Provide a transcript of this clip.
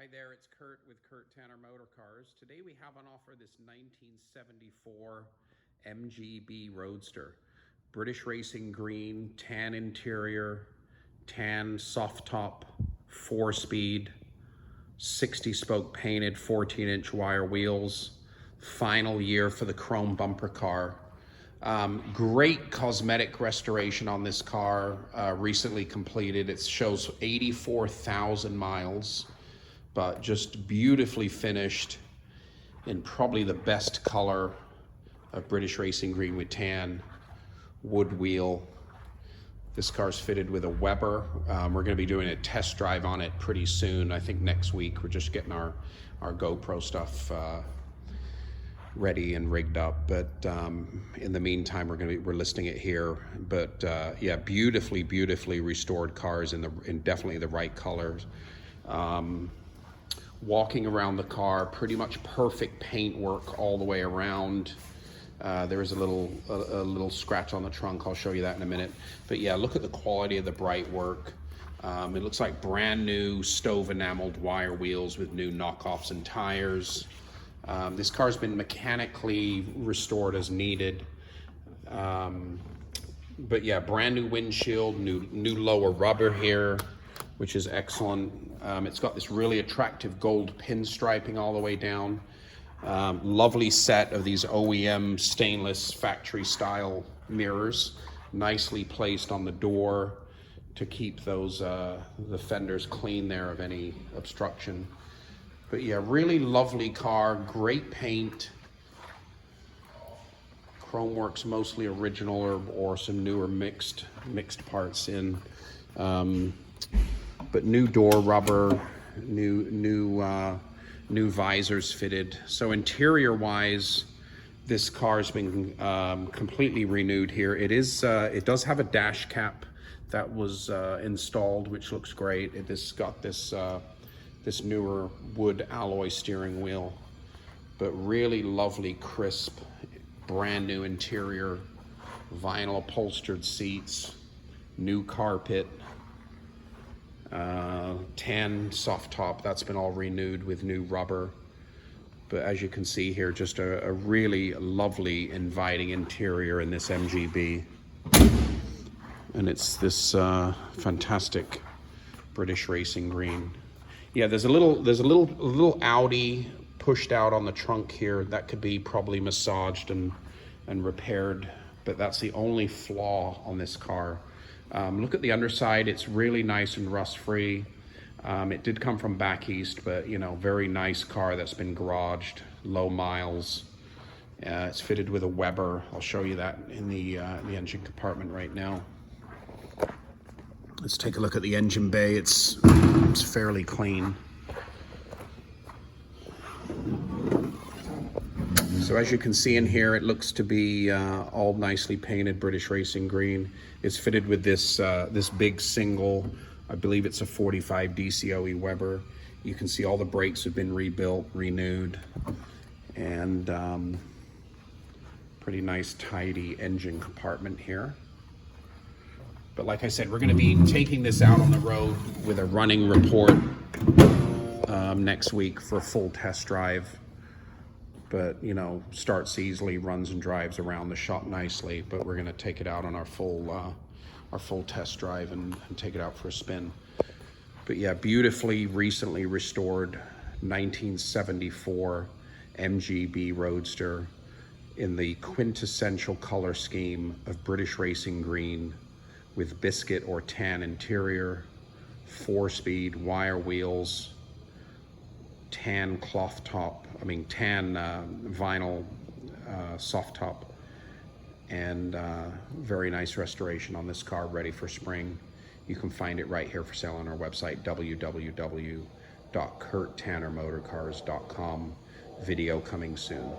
Hi there, it's Kurt with Kurt Tanner Motor Cars. Today we have on offer this 1974 Mgb Roadster. British Racing green, tan interior, tan soft top, 4-speed, 60-spoke painted, 14-inch wire wheels. Final year for the chrome bumper car. Great cosmetic restoration on this car, recently completed. It shows 84,000 miles. But just beautifully finished in probably the best color of British Racing green with tan, wood wheel. This car's fitted with a Weber. We're going to be doing a test drive on it pretty soon. I think next week. We're just getting our GoPro stuff ready and rigged up. But in the meantime, we're listing it here. But yeah, beautifully restored cars in definitely the right colors. Walking around the car, pretty much perfect paint work all the way around. There is a little scratch on the trunk. I'll show you that in a minute. But yeah, look at the quality of the bright work. It looks like brand new stove enameled wire wheels with new knockoffs and tires. This car's been mechanically restored as needed. But yeah, brand new windshield, new lower rubber here, which is excellent. It's got this really attractive gold pinstriping all the way down. Lovely set of these OEM stainless factory style mirrors, nicely placed on the door to keep those the fenders clean there of any obstruction. But yeah, really lovely car, great paint. Chrome works mostly original or some newer mixed parts in. But new door rubber, new visors fitted. So interior wise, this car's been completely renewed here. It does have a dash cap that was installed, which looks great. It's got this newer wood alloy steering wheel, but really lovely, crisp, brand new interior, vinyl upholstered seats, new carpet. Tan soft top, that's been all renewed with new rubber. But as you can see here, just a really lovely, inviting interior in this MGB. And it's this fantastic British Racing green. Yeah, there's a little Audi pushed out on the trunk here. That could be probably massaged and repaired, but that's the only flaw on this car. Look at the underside, it's really nice and rust-free. It did come from back east, but you know, very nice car that's been garaged, low miles. It's fitted with a Weber. I'll show you that in the engine compartment right now. Let's take a look at the engine bay. It's fairly clean. So as you can see in here, it looks to be all nicely painted British Racing green. It's fitted with this big single, I believe it's a 45 DCOE Weber. You can see all the brakes have been rebuilt, renewed, and pretty nice tidy engine compartment here. But like I said, we're gonna be taking this out on the road with a running report next week for a full test drive. But you know, starts easily, runs and drives around the shop nicely. But we're gonna take it out on our full test drive and take it out for a spin. But yeah, beautifully recently restored 1974 Mgb Roadster in the quintessential color scheme of British Racing green with biscuit or tan interior, 4-speed wire wheels, tan cloth top, tan vinyl soft top, and very nice restoration on this car, ready for spring. You can find it right here for sale on our website, www.kurttannermotorcars.com. Video coming soon.